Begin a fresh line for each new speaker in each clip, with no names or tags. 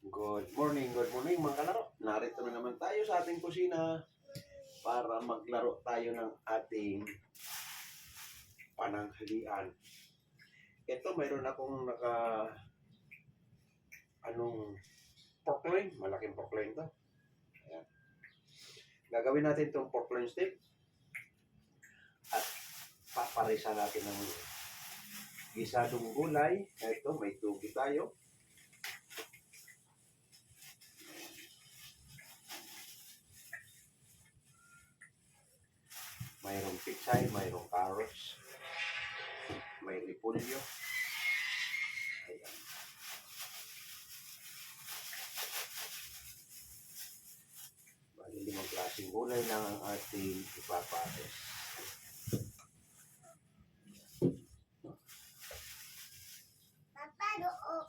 Good morning mga kalaro. Narito na naman tayo sa ating kusina para maglaro tayo ng ating pananghalian. Ito, mayroon akong pork loin. Malaking pork loin to. Ayan. Gagawin natin itong pork loin steak at paparisa natin ng gisadong gulay. Ito, may tugi tayo. Mayroong pichay, mayroong carrots, may repolyo. Ayan. Bali, 5 klaseng gulay lang ang ating ipapares.
Papa, doon.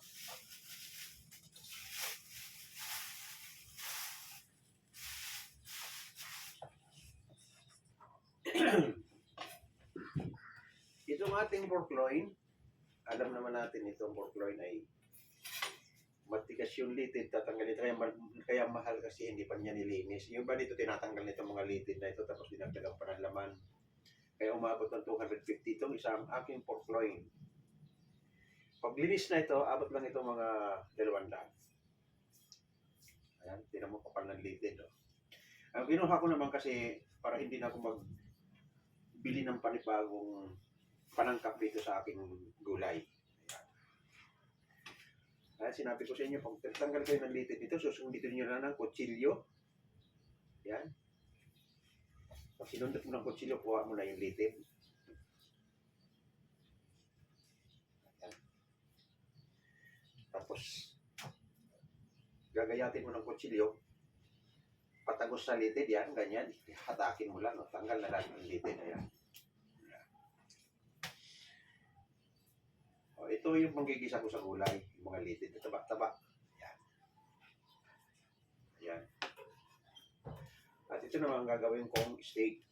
Itong ating pork loin, alam naman natin itong pork loin ay matigas yung litid, tatanggalin kaya mahal kasi hindi pa niya nilinis. Yung ba dito tinatanggal nito mga litid na ito tapos dinagdagan pa ng laman. Kaya umabot ng 250 itong isang aking pork loin. Pag linis na ito, abot lang ito mga 200. Ayan, tinan mo kapal ng litid. Oh. Ang kinuha ko naman kasi para hindi na ako magbili ng panibagong panangkap dito sa aking gulay. Ayan, sinabi ko sa inyo, pag tanggal kayo ng litid dito, susunditin nyo na ng kutsilyo. Yan. Pag sinundot mo ng kutsilyo, kuha mo na yung litid. Ayan. Tapos, gagayatin mo ng kutsilyo, patagos sa litid, yan, ganyan. Hatakin mo lang, no? Tanggal na lang yung litid. Ayan. O, ito yung manggigisa ko sa gulay, yung mga litid. Taba-taba. Ayan. Ayan. At ito naman ang gagawin kong steak.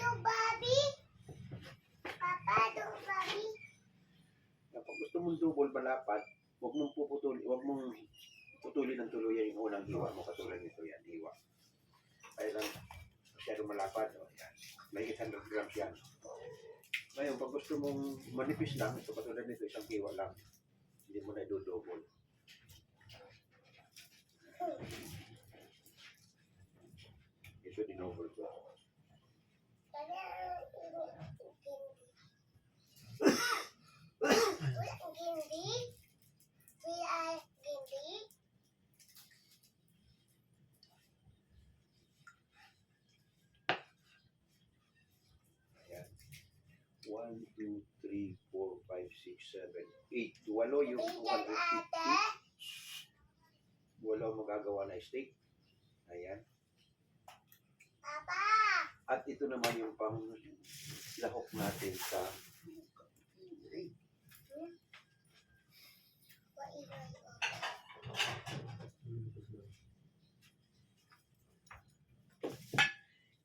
Doon, Bobby. Papa, doon, Bobby.
Kapag gusto mong double balapad, huwag mong putulin ng tuluyan yung unang hiwa mo katulad nito yan, hiwa. Kaya lang masyado malapad. O, yan. May 800 grams yan. Ngayon, pag gusto mong manipis lang, ito katulad nito, isang hiwa lang. Hindi mo na i-double. Ito dinouble ko.
Wala ang gindi. Wala gindi.
Ayan. 1, 2, 3, 4, 5, 6, 7, 8. Walo yung
Bigyan
250.
ate.
Walo magagawa na steak. Ayan.
Papa.
At ito naman yung pang lahok natin sa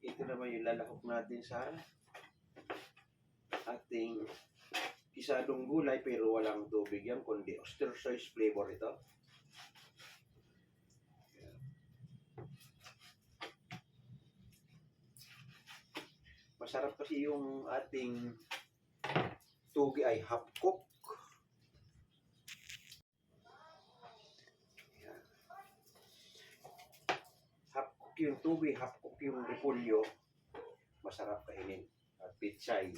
ito naman yung lalahok natin sa ating gisadong gulay pero walang tubig yan kundi ostrich flavor ito. Masarap kasi yung ating tugi ay half cook. Ayan. Half cook yung tugi, half cook yung repolyo. Masarap kainin. At pichay.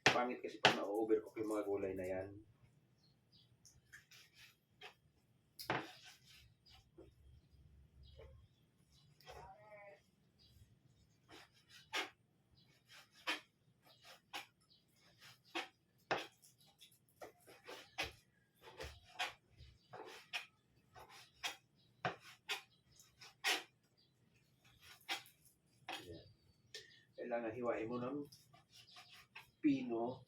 Pangit kasi pag na-overcook yung mga gulay na yan. Kailangan hiwain mo ng pino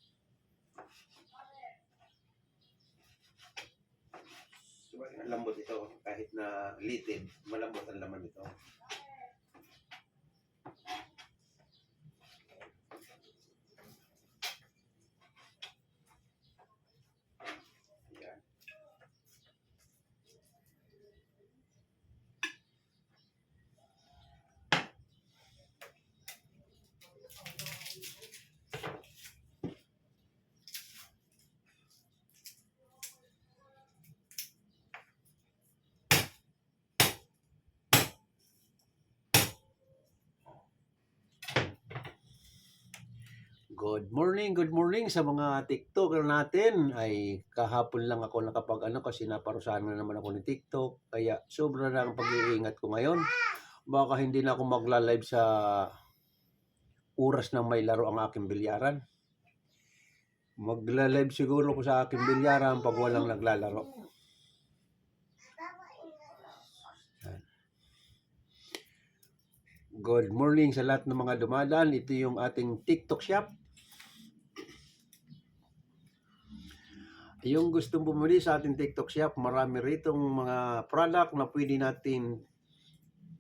Sabagay, ang lambot ito. Kahit na litid, malambot ang laman nito. Ayan. Good morning sa mga TikToker natin. Ay kahapon lang ako nakapag kasi naparusahan na naman ako ni TikTok. Kaya sobra na ang pag-iingat ko ngayon. Baka hindi na ako magla-live sa oras na may laro ang aking bilyaran. Magla-live siguro ko sa aking bilyaran pag walang naglalaro. Good morning sa lahat ng mga dumadaan. Ito yung ating TikTok shop. Yung gustong bumili sa ating TikTok shop, marami ritong mga product na pwede natin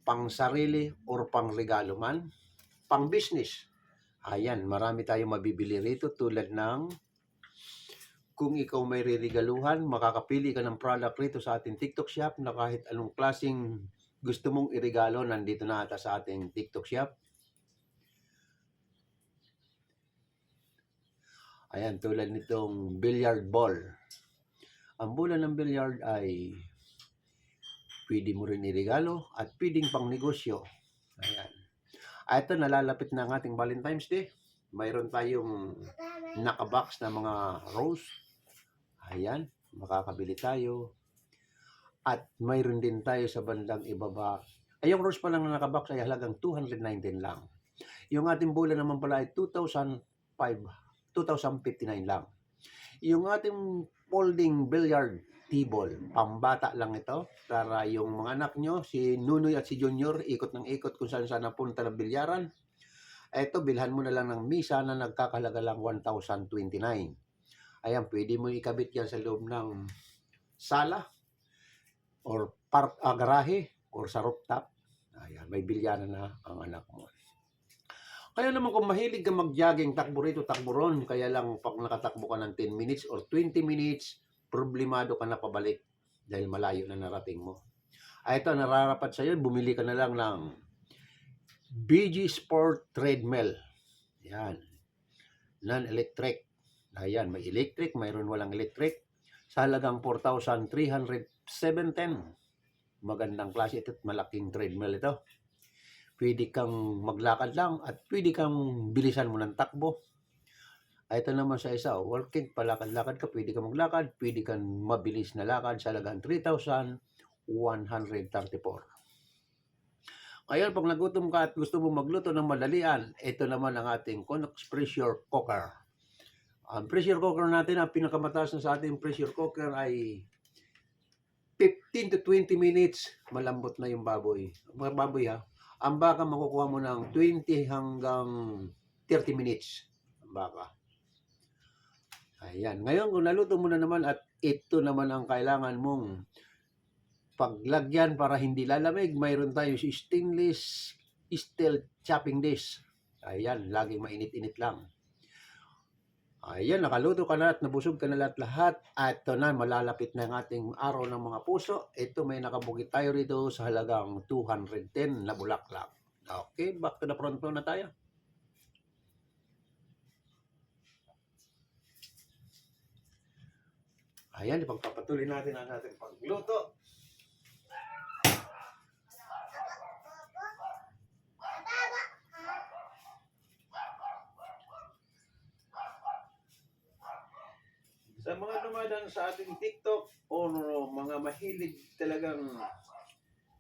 pang sarili or pang regalo man, pang business. Ayan, marami tayong mabibili rito tulad ng kung ikaw may reregaluhan, makakapili ka ng product rito sa ating TikTok shop na kahit anong klaseng gusto mong iregalo, nandito na ata sa ating TikTok shop. Ayan, tulad nitong billiard ball. Ang bola ng billiard ay pwede mo rin iregalo at pwedeng pang negosyo. Ayan. Ito, nalalapit na ang ating Valentine's Day. Mayroon tayong nakabox na mga rose. Ayan, makakabili tayo. At mayroon din tayo sa bandang ibaba. Ay, yung rose pa lang na nakabox ay halagang 219 lang. Yung ating bola naman pala ay 2,059 lang. Yung ating folding billiard table, pambata lang ito. Para yung mga anak nyo, si Nunoy at si Junior, ikot ng ikot kung saan saan napunta ng bilyaran. Ito, bilhan mo na lang ng misa na nagkakalaga lang 1,029. Ayan, pwede mo ikabit yan sa loob ng sala or garahe or sa rooftop. Ayan, may bilyaran na ang anak mo. Kaya naman kung mahilig ka mag-jogging, takbo rito, takbo ron. Kaya lang pag nakatakbo ka ng 10 minutes or 20 minutes, problemado ka na pabalik dahil malayo na narating mo. Ito, nararapat sa'yo, bumili ka na lang ng BG Sport Treadmill. Yan. Non-electric. Ayan, may electric, mayroon walang electric. Sa halagang 4,307.10. Magandang klase ito at malaking treadmill ito. Pwede kang maglakad lang at pwede kang bilisan mo ng takbo. Ito naman sa isa, walking, palakad-lakad ka, pwede kang maglakad, pwede kang mabilis na lakad sa halagang 3,134. Ngayon, pag nagutom ka at gusto mo magluto ng madalian, ito naman ang ating Conox Pressure Cooker. Ang pressure cooker natin, ang pinakamataas na sa ating pressure cooker ay 15 to 20 minutes, malambot na yung baboy. Baboy ha. Ang baka makukuha mo ng 20 hanggang 30 minutes. Ang baka. Ayan. Ngayon, kung naluto mo na naman at ito naman ang kailangan mong paglagyan para hindi lalamig, mayroon tayo si stainless steel chopping dish. Ayan, laging mainit-init lang. Ayan, nakaluto ka na at nabusog ka na lahat. At ito na, malalapit na ang ating araw ng mga puso. Ito, may nakabukit tayo rito sa halagang 210 na bulaklak. Okay, back to the front na tayo. Ayan, ipagpapatuloy natin ang ating pagluto. Sa mga dumadaan sa ating TikTok o mga mahilig talagang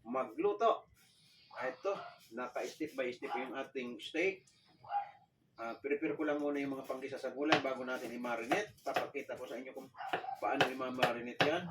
magluto, ito, naka-step by step yung ating steak. Prepare ko lang muna yung mga panggisa sa gulay bago natin i-marinate. Papakita ko sa inyo kung paano i-marinate yan.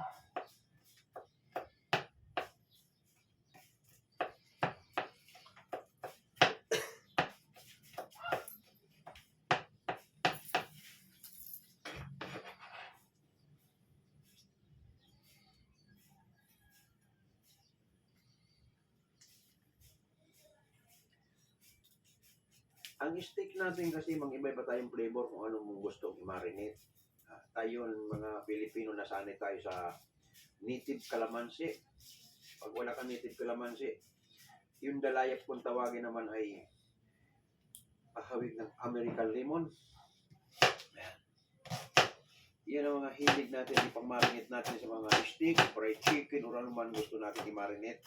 Ang steak natin kasi mag-iba-iba tayong flavor kung ano mong gustong i-marinate. Tayo, mga Pilipino, nasanay tayo sa native calamansi. Pag wala kang native calamansi, yung dalayap kung tawagin naman ay pahawig ng American lemon. Yan ang mga hilig natin, ipang-marinate natin sa mga steak, fried chicken, o ano man gusto natin i-marinate.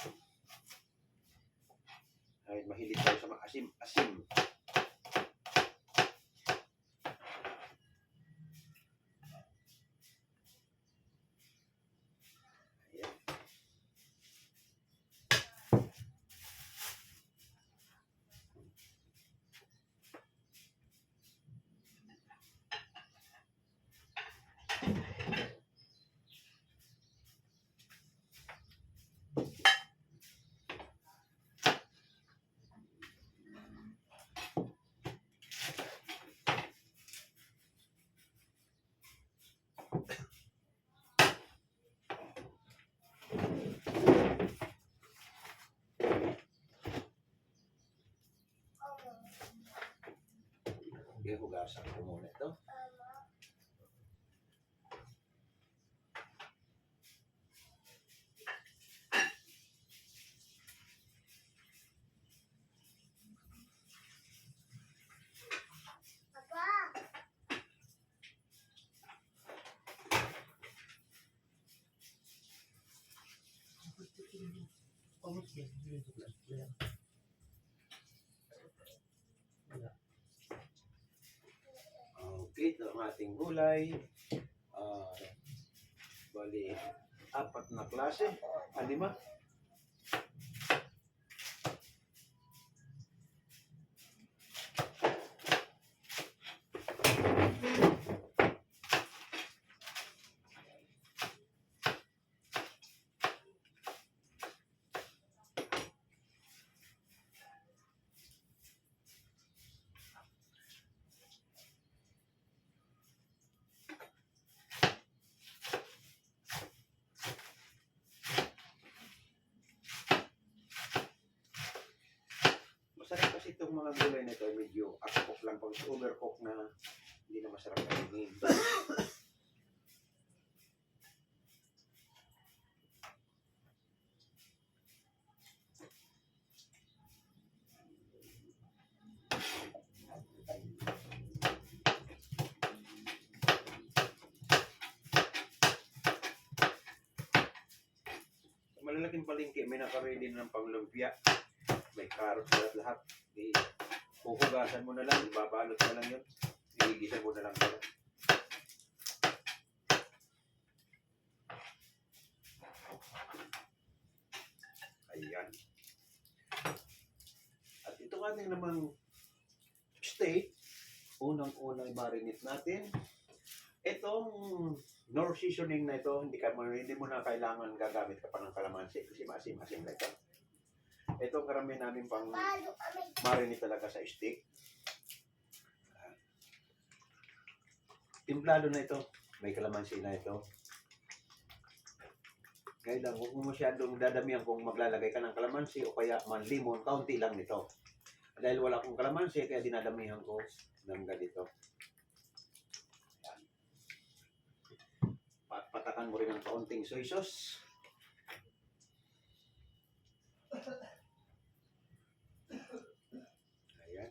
Ay, mahilig tayo sa mga asim-asim. Ayan. Okay, hugasan ko muna ito.
Papa.
Okay, ito ang ating gulay. Ah, bali, 4 na klase. 5. Masarap kasi itong mga gulay na ito, medyo akok lang. Pag overcook na, hindi na masarap kainin. Sa malalaking palengke, may nakaready na ng panglumpia. May carrots at lahat. Huhugasan mo na lang, ibabalot mo lang yun. Igigisan mo na lang yun. Ayan. At itong ating namang steak, unang-unang marinate natin. Itong nor seasoning na ito, hindi mo na kailangan gagamit ka pa ng kalamansi kasi maasim-asim na ito. Ito karamihan namin pang
Palo kami.
marinate talaga sa steak. Timplado na ito. May kalamansi na ito. Kaya lang, huwag mo masyadong dadamihan kung maglalagay ka ng kalamansi o kaya man limon, kaunti lang nito. Dahil wala akong kalamansi, kaya dinadamihan ko ng ganito. Ayan. Patakan mo rin ng kaunting soy sauce. Ayan.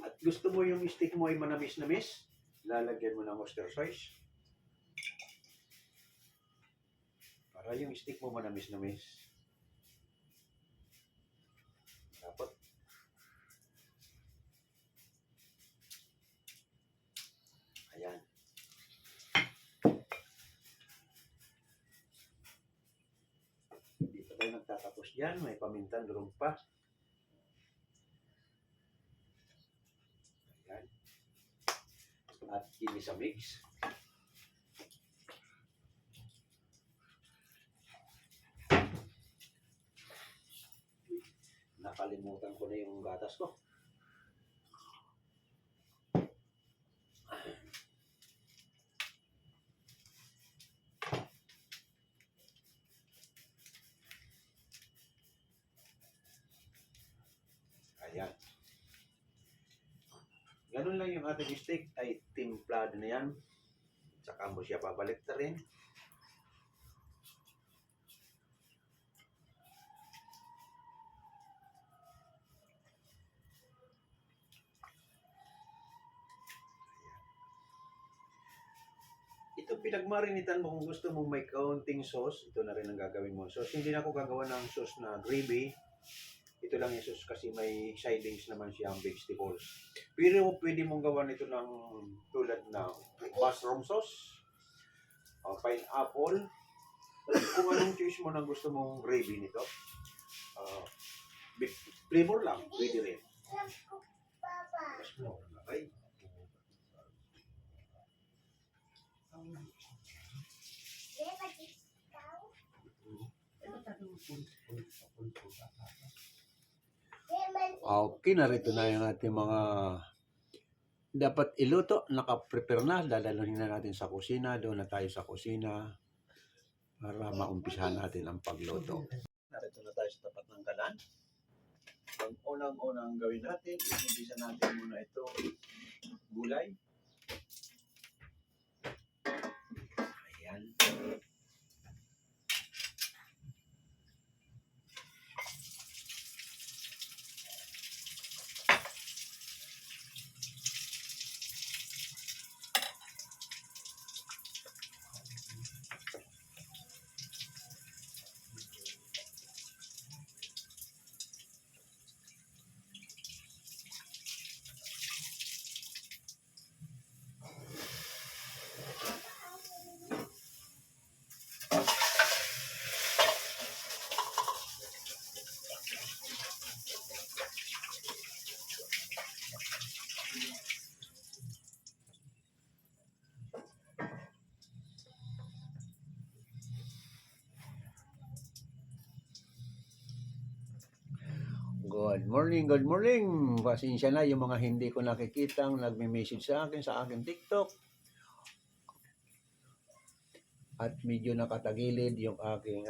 At gusto mo yung steak mo ay manamis-namis, lalagyan mo ng oyster sauce. Para yung steak mo manamis-namis. Dapat. Ayan. Hindi pa tayo nagtatapos dyan. May pamintan, durog pa. Ayan. At kinisa mix. Nakalimutan ko na yung gatas ko. Yan. Ganun lang yung ating steak ay timplado na yan. Saka mo siya babalik na rin. Ito pinagmarinitan mo kung gusto mong may kaunting sauce. Ito na rin ang gagawin mo. Sauce, hindi na ako gagawa ng sauce na gravy. Ito lang yung sauce kasi may sidings naman siyang vegetables. Pero pwede mong gawa nito ng tulad ng mushroom sauce, pineapple, kung anong choice mo na gusto mong gravy nito. Uh, flavor lang, pwede rin.
Papa.
Okay? Okay, narito na yung ating mga dapat iluto. Nakaprepare na. Dadalhin na natin sa kusina. Doon na tayo sa kusina para maumpisahan natin ang pagluto. Narito na tayo sa tapat ng kalan. Ang unang-unang gawin natin, inumpisa natin muna ito gulay. Ayan. Good morning, good morning. Pasensya na yung mga hindi ko nakikitang nagme-message sa akin sa aking TikTok. At medyo nakatagilid yung aking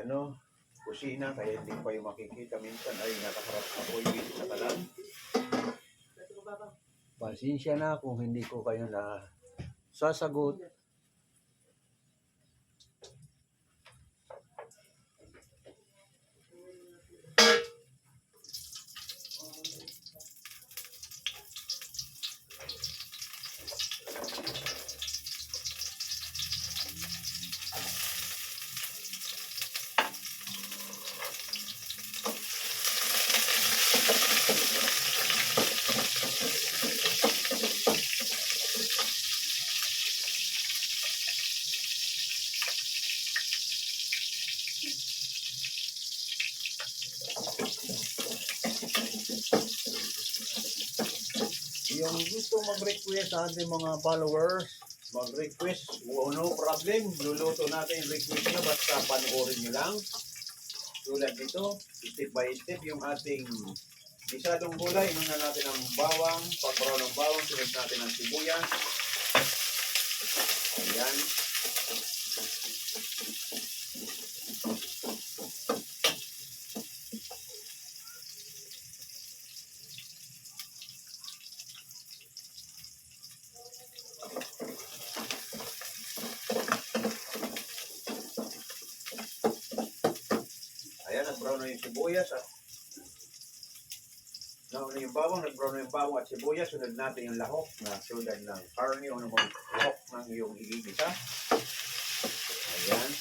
kusina kaya hindi pa yung makikita. Minsan ay nakaharap ako yung sa kalan. Pasensya na kung hindi ko kayo na sasagot. Yung gusto mag-request sa ating mga followers, mag-request, no problem, luluto natin yung request nyo, basta panoorin nyo lang. Tulad nito, step by step, yung ating isadong gulay, inuna natin ang bawang, pag-brown ng bawang, sunod natin ang sibuyas. Ayan. Ayan, nag-brown na yung sibuyas at nauna yung bawang, nag-brown na yung bawang at sibuyas. Sunod natin yung lahok na tulad ng karne o namang lahok ng iyong igigisa. Ayan.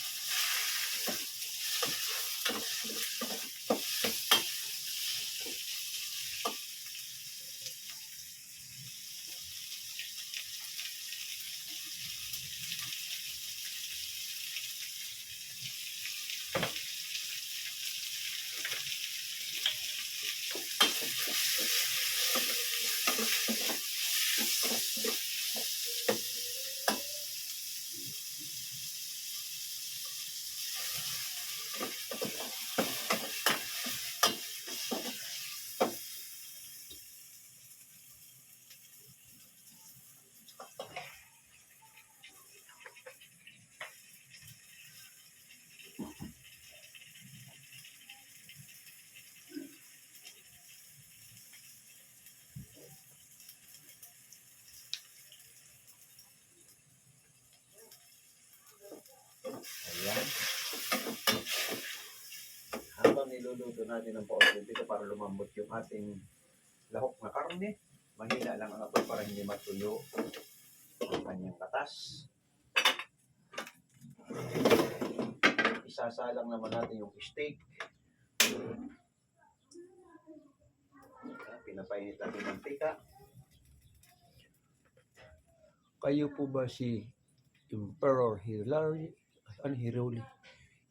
iluluto natin ng paunti dito para lumambot yung ating lahok na karne. Mahina lang ang apoy para hindi matuyo ang kanyang katas. Isasalang naman natin yung steak. Pinapainit natin ng mantika. Kayo po ba si Emperor Hiroshi?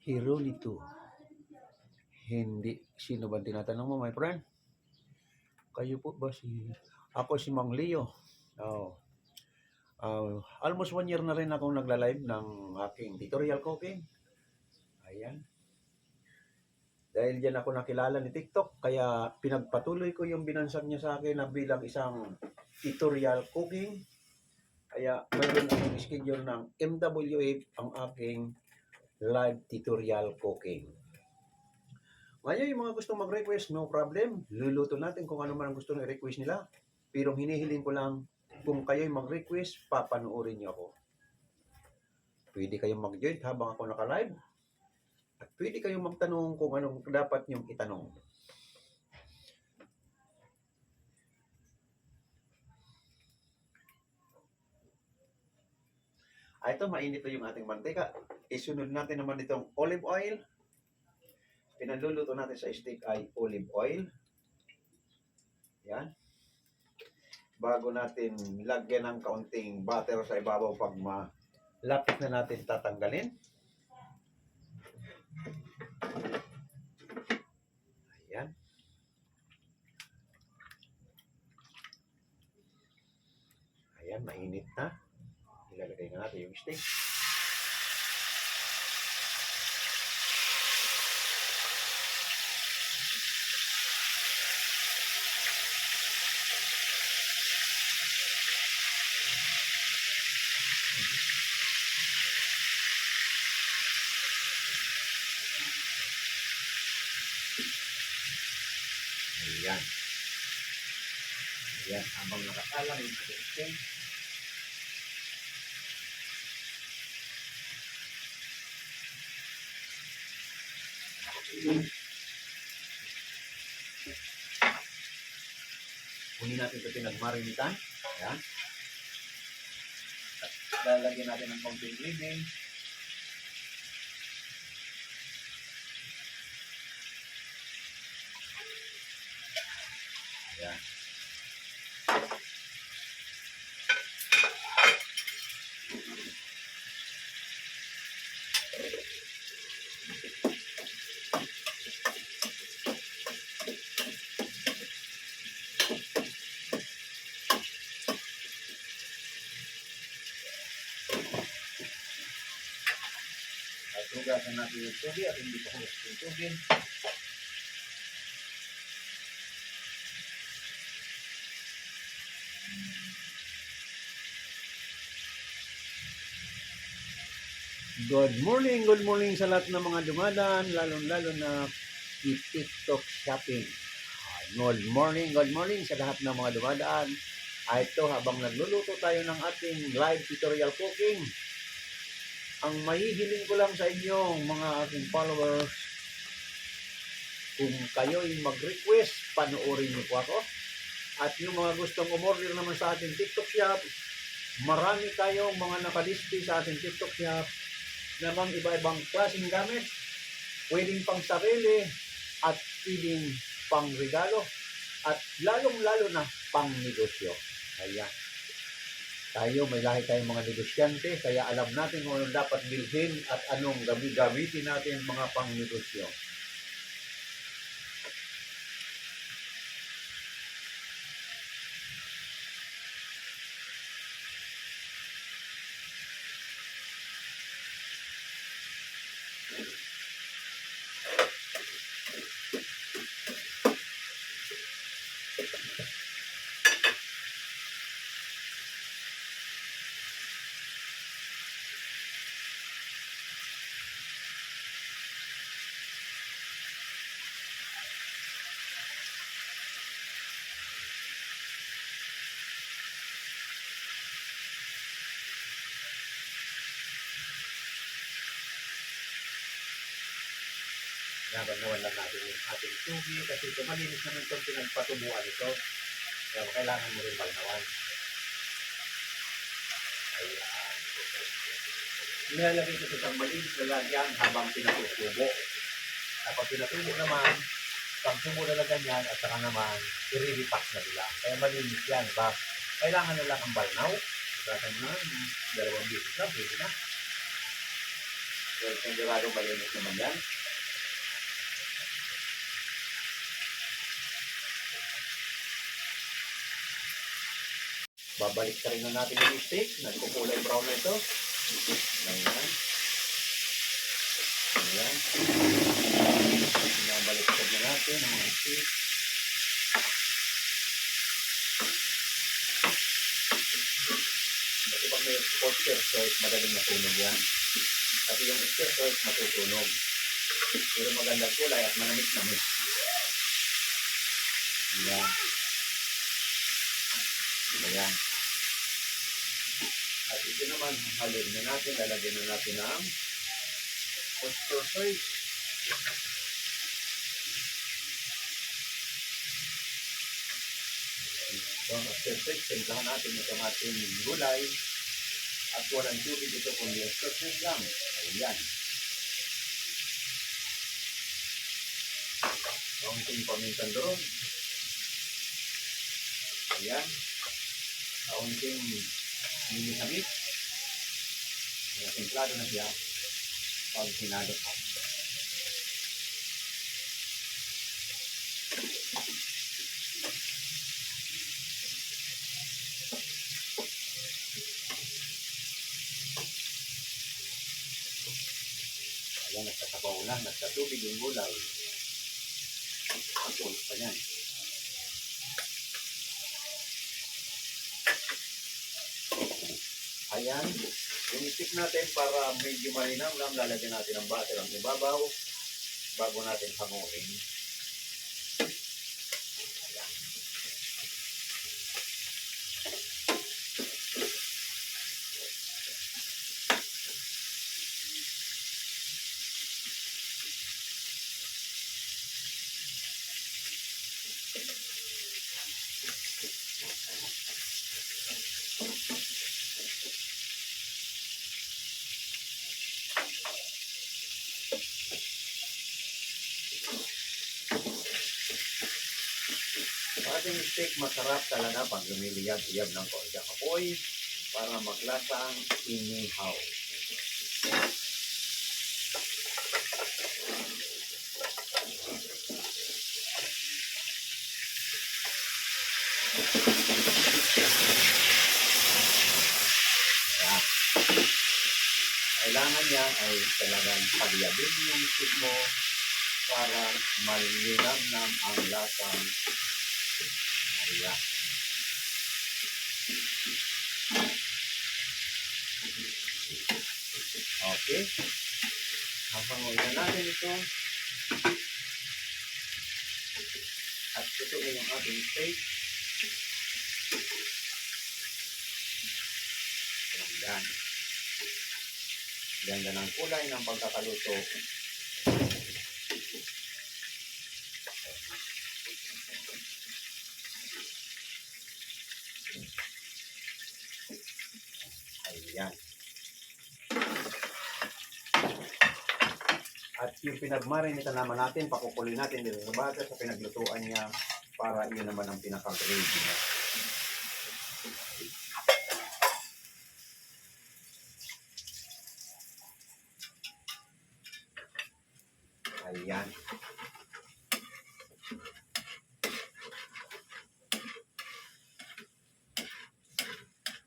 Hirohito? Hindi. Sino ba tinatanong mo, my friend? Kayo po ba si... Ako si Mang Leo. Oh. Almost 1 year na rin akong nagla-live ng aking tutorial cooking. Ayan. Dahil dyan ako nakilala ni TikTok, kaya pinagpatuloy ko yung binansag niya sa akin na bilang isang tutorial cooking. Kaya mayroon akong schedule ng MWF ang aking live tutorial cooking. Ngayon, yung mga gustong mag-request, no problem. Luluto natin kung ano man ang gusto ng request nila. Pero hinihiling ko lang, kung kayo'y mag-request, papanoorin niyo ako. Pwede kayong mag-join habang ako naka-live. At pwede kayong magtanong kung anong dapat niyong itanong. Ito, mainit na yung ating mantika. Isunod natin naman itong olive oil. Pinaluluto natin sa steak ay olive oil. Yan. Bago natin lagyan ng kaunting butter sa ibabaw pag malapit na natin tatanggalin. Ayan. Ayan, mainit na. Ilalagay na natin yung steak. Ayan. Ayan, habang nakasalang yung steak. Kunin natin ito pinagmarinitan. Ayan. At lalagyan natin ng konting gravy. Ayan. At hugasan natin yung tubig at hindi pa hugas yung tubig. Good morning sa lahat ng mga dumadaan, lalo na i-TikTok shopping. Good morning sa lahat ng mga dumadaan. Ito, habang nagluluto tayo ng ating live tutorial cooking, ang mahihiling ko lang sa inyo, mga aking followers, kung kayo'y mag-request, panoorin niyo po ako. At yung mga gustong umorder naman sa ating TikTok shop, marami tayong mga nakaliste sa ating TikTok shop na mga iba-ibang klaseng gamit, pwedeng pang sarili at pwedeng pang regalo at lalong-lalo na pang negosyo. Kaya tayo, may lahi tayong mga negosyante, kaya alam natin kung anong dapat bilhin at anong gamitin natin mga pang negosyo.
Nabanguan lang natin yung ating tubig kasi ito malinis naman itong pinagpatubuan ito. Kaya kailangan mo rin balnawan. Ayan. Nilalagay ko sa isang malinis na lagyan habang pinatutubo. Kapag pinatubo naman, pag tubo na lang ganyan at saka naman, i-repack na nila. Kaya malinis yan. Ba? Kailangan na lang ang balnaw. Kaya mo na, 2 bisis lang, pwede na. So, sigurado malinis naman yan. Babalik ka rin na natin yung steak. Nagkukulay brown na ito. Ayan. Ayan. Babalik ka na natin ang mga steak. Kasi pag may stir sauce, madaling matunog yan. Kasi yung stir sauce matutunog. Pero magandang kulay at manamit-namit. Ayan. Ayan. At ito naman, halin na natin, lalagyan na natin ng oyster sauce. So, oyster sauce, timplahan natin itong ating gulay at walang tubig ito kung oyster sauce lang. Ayan. Kaunting paminsan doon. Ayan. Kaunting mini-samit. Templado na siya pag sinadot ko. Ayan, nagsasabaw na, nagtatubig yung gulay. Ang kulit pa yan. Ayan, yung stick natin para medyo malinam lang, lalagyan natin ng butter ang ibabaw bago natin hamuin. Ayan. Ang ating steak masarap talaga pag lumiliyab-iyab ng konti ang apoy para maglasa ang inihaw. Ayan. Kailangan niya ay talagang pagliyabin yung steak mo para malinamnam ang lasang Ayan. Okay. Hapanguin na natin ito. At tutuin yung ating steak. Ayan. Ganda ng kulay ng pagkakaluto. Ayan. At yung pinagmarinita naman natin, pakukulin natin dito sa baga sa pinaglutuan niya para yun naman ang pinaka-gravy niya. Ayan.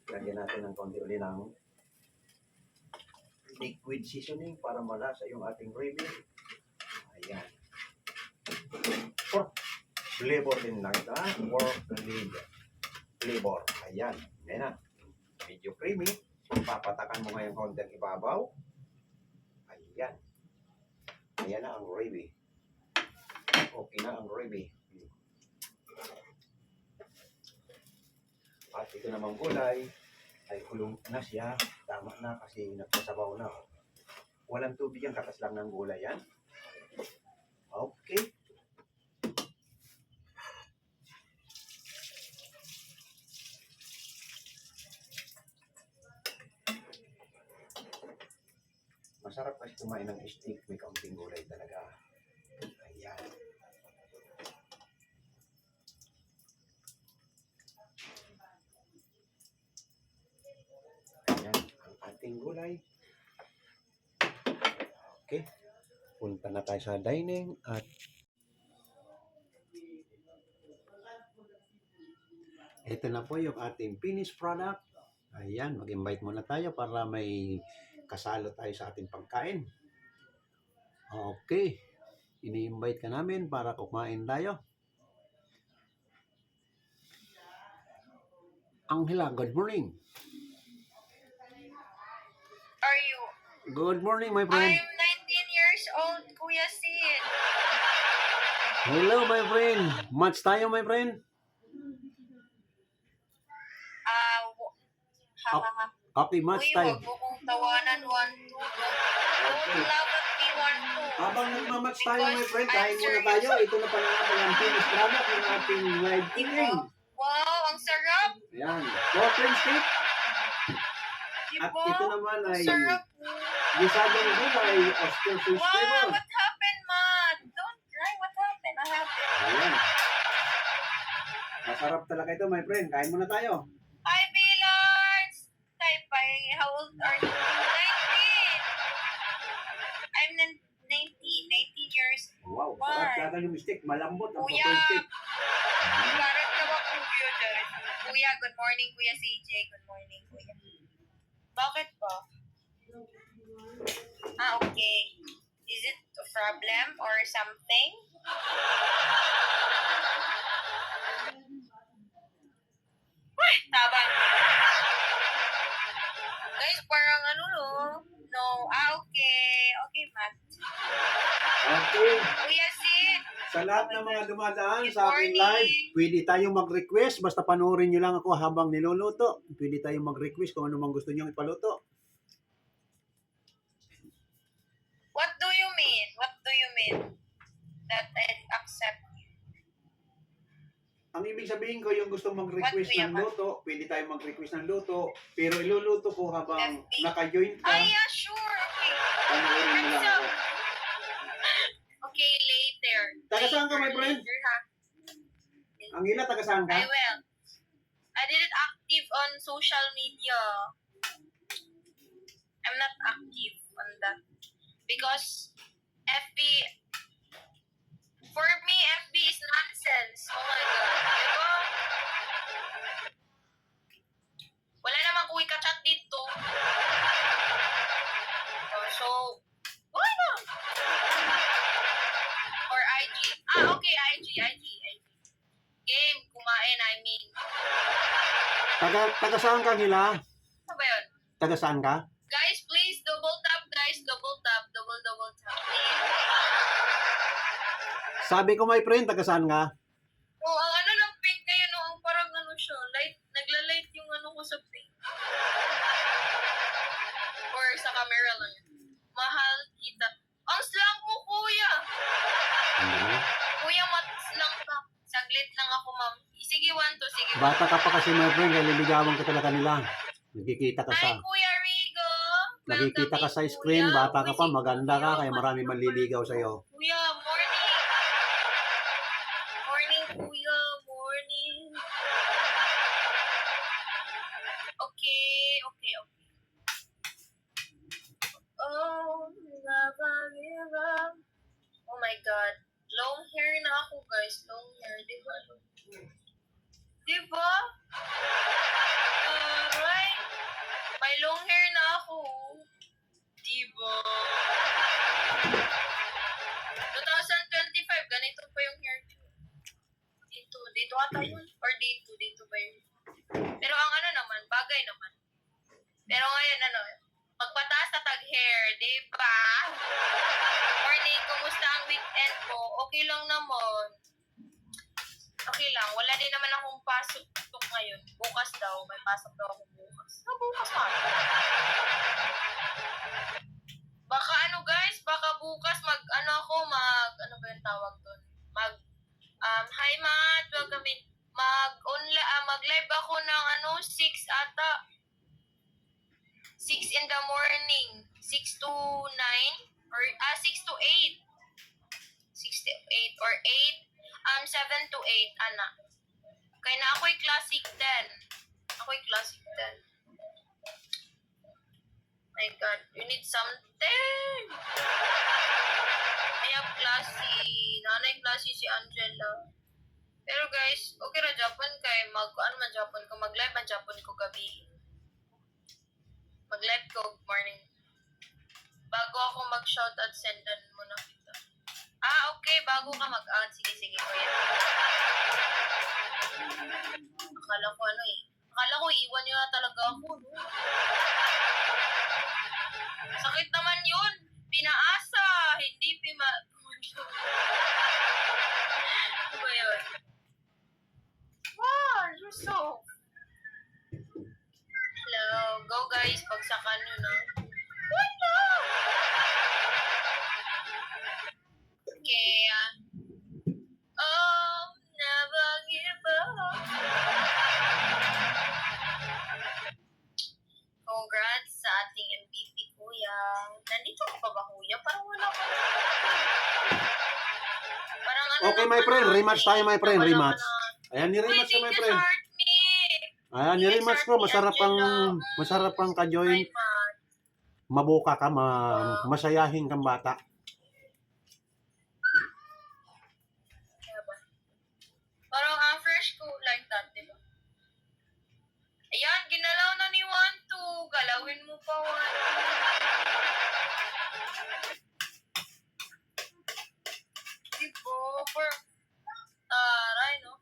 Lagyan natin ng konti uli ng liquid seasoning para malasa yung ating gravy. Ayan. Pork flavor din lang ito. Pork flavor. Ayan. Ayan na. Medyo creamy. Papatakan mo ngayon konti ang ibabaw. Ayan. Ayan na ang gravy. Okay na ang gravy. At ito namang gulay ay kulong na siya. Tama na kasi nagsasabaw na. Walang tubig yan, katas lang ng gulay yan.
Okay. Masarap kasi kumain ng steak, may kaunting gulay talaga. Ayan. Ayan, ang ating gulay. Okay. Punta na tayo sa dining at ito na po yung ating finished product. Ayan, mag-invite muna tayo para may kasalo tayo sa ating pagkain. Okay. Ini-invite ka namin para kumain tayo. Angela, good morning.
Are you?
Good morning, my friend.
I'm 19 years old, Kuya Sid.
Hello, my friend. Match tayo, my friend.
Ha ha ha.
Okay, match
Uy,
tayo.
wag mo kong tawanan 1-2. Don't laugh at me 1-2.
Habang nagmamatch tayo, my friend, kain muna tayo. Ito na pala nga pala ang finished product ng ating live cooking.
Wow, ang sarap.
Ayan, pork and steak. At
Diba?
ito naman ay
Sarap.
gisadong gulay, Oscar
Wow,
flavor.
what happened, Matt? Don't cry. What happened? What happened?
Ayan. Masarap talaga ito, my friend. Kain muna tayo.
Hi, Billards. How old are you? 19. I'm 19 years old.
Wow,
Why?
sarap talaga yung steak. Malambot ang
Kuya.
pork and steak.
Parang naman kuya dyan. Kuya, good morning, Kuya CJ. Good morning, Kuya. Bakit ba? Okay. Is it a problem or something? Uy, tabang. Guys, parang ano no? No. Okay. Okay, Matt.
Okay.
Kuya Sid.
Sa lahat ng mga dumadaan
Good
sa aking
morning.
live, pwede tayong mag-request. Basta panoorin nyo lang ako habang niluluto. Pwede tayong mag-request kung ano mang gusto nyo ipaluto.
What do you mean? What do you mean? That I accept you.
Ang ibig sabihin ko, yung gusto mag-request
What, Kuya
ng
Matt?
luto, pwede tayong mag-request ng luto. Pero iluluto ko habang
FB.
naka-join ka,
Ah, yeah, sure. Okay.
panoorin mo lang ako.
Okay, later.
Taga saan ka, my friend?
Later, ha?
Ang ila, taga saan ka?
I will. I didn't active on social media. I'm not active on that. Because FB, for me, FB is nonsense. Oh my God. Diba? Wala naman ko ika-chat dito. So, why not? Or IG. Okay, IG. Game, kumain, I mean.
Taga saan ka nila?
Ano ba yun?
Taga saan ka?
Guys, please, double tap, guys. Double tap. Please.
Sabi ko, my friend, taga saan ka?
Oh, ang ano ng pink kayo, no? Ang parang ano siya. Light, nagla-light yung ano ko sa pink. Or sa camera lang yun. Mahal kita. Ang slang mo, kuya. Kuya, mat-slang ka. Saglit lang ako, ma'am. Sige, 1-2. Sige.
Bata ka pa kasi, my friend, kaya liligawan ka talaga nila. Nakikita ka
Hi,
sa...
Kuya Rigo.
Nakikita ka sa screen, bata ka pa, maganda ka, kaya marami manliligaw sa'yo.
Kuya, morning. Morning, kuya. Morning. Okay. Oh, oh my God. Long hair na ako, guys. Long hair. Diba? Right? May long hair na ako. Diba? 2025, ganito pa yung hair ko. Dito ata yun. Or dito ba yun? Pero ang ano naman, bagay naman. Pero ngayon, magpataas na tag-hair, di ba? Morning, kumusta ang weekend ko? Okay lang naman. Okay lang, wala din naman akong pasok ngayon. Bukas daw, may pasok daw ako bukas. Bukas pa. Baka guys, baka bukas ano ba yung tawag doon. Hi Matt, welcome in. Mag-live ako ng 6 ata. 6 in the morning. 6 to 9 or 6 to 8. 6 to 8 or 8 7 to 8 ana. Kaya na ako'y classic 10. Ako'y classic 10. My God, you need something. I have classy. Nanay classy si Angela. Pero guys, okay ra Japan kay man Japan ko mag-live man Japan ko gabi. Mag-live ko morning. Bago ako mag-shoutout, sendan mo na kita. Okay, bago ka sige kuya. Akala ko iwan niyo na talaga ako, no? Sakit naman yun. Pinaasa, hindi Ano ba yun? Wow, you're so... Hello. Go guys, pagsakan nyo na. Wala! Okay, never give up. Congrats sa ating MVP, kuya. Nandito ka pa ba, kuya? Parang wala ka. Parang
Okay, my friend. Rematch tayo, my friend. Rematch. Ayan, ni-rematch ko, my friend. Ayan, ni-rematch ko. Masarap ang ka-join. Mabuka ka, masayahin kang bata.
Parang fresh ko like that, diba? Ayan, ginalaw na ni 1-2. Galawin mo pa 1. Diba? Taray, no?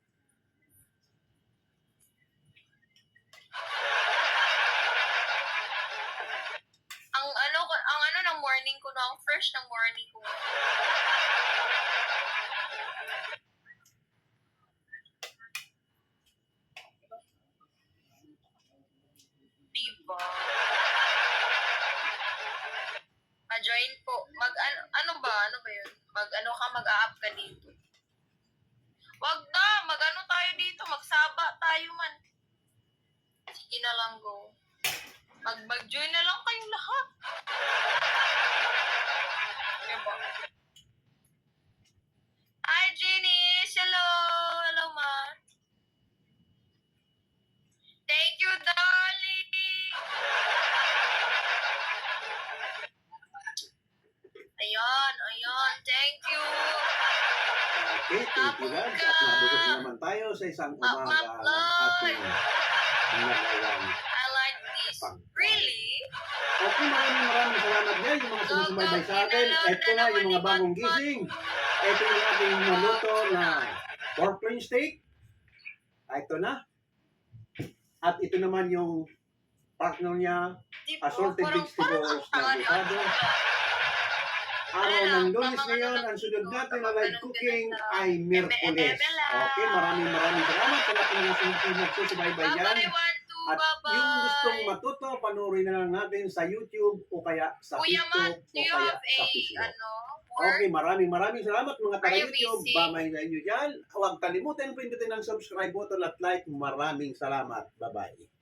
Ang ng morning ko na, ang fresh ng morning ko. Diba? Join po. Ano ba yun? Mag-a-up ka dito. Wag na, tayo dito, magsaba tayo man. Sige na lang, go. Mag-join na lang kayong lahat. Diba? Hi, Jeannie! Hello! Hello, ma. Thank you, darling! Ayan. Thank you.
Okay, thank you guys. At nabusok na naman tayo sa isang umaga ng ating nalawang.
I like this. Really?
Okay, maraming salamat guys. Yung mga sumusubaybay sa atin. Ito na yung mga bagong gising. Ito yung ating maluto na pork loin steak. Ito na. At ito naman yung partner niya, assorted vegetables na bukado. Araw ng Lunes ngayon, ang sunod natin na live cooking ay Miyerkules. Okay, maraming salamat sa lahat ng nagsusubaybay dyan. At yung gustong matuto, panoorin na lang natin sa YouTube o kaya sa TikTok o kaya sa Facebook. Okay, maraming salamat mga taga-YouTube. Bamay na inyo dyan. Huwag kalimutan pindutin ang subscribe button at like. Maraming salamat. Bye-bye.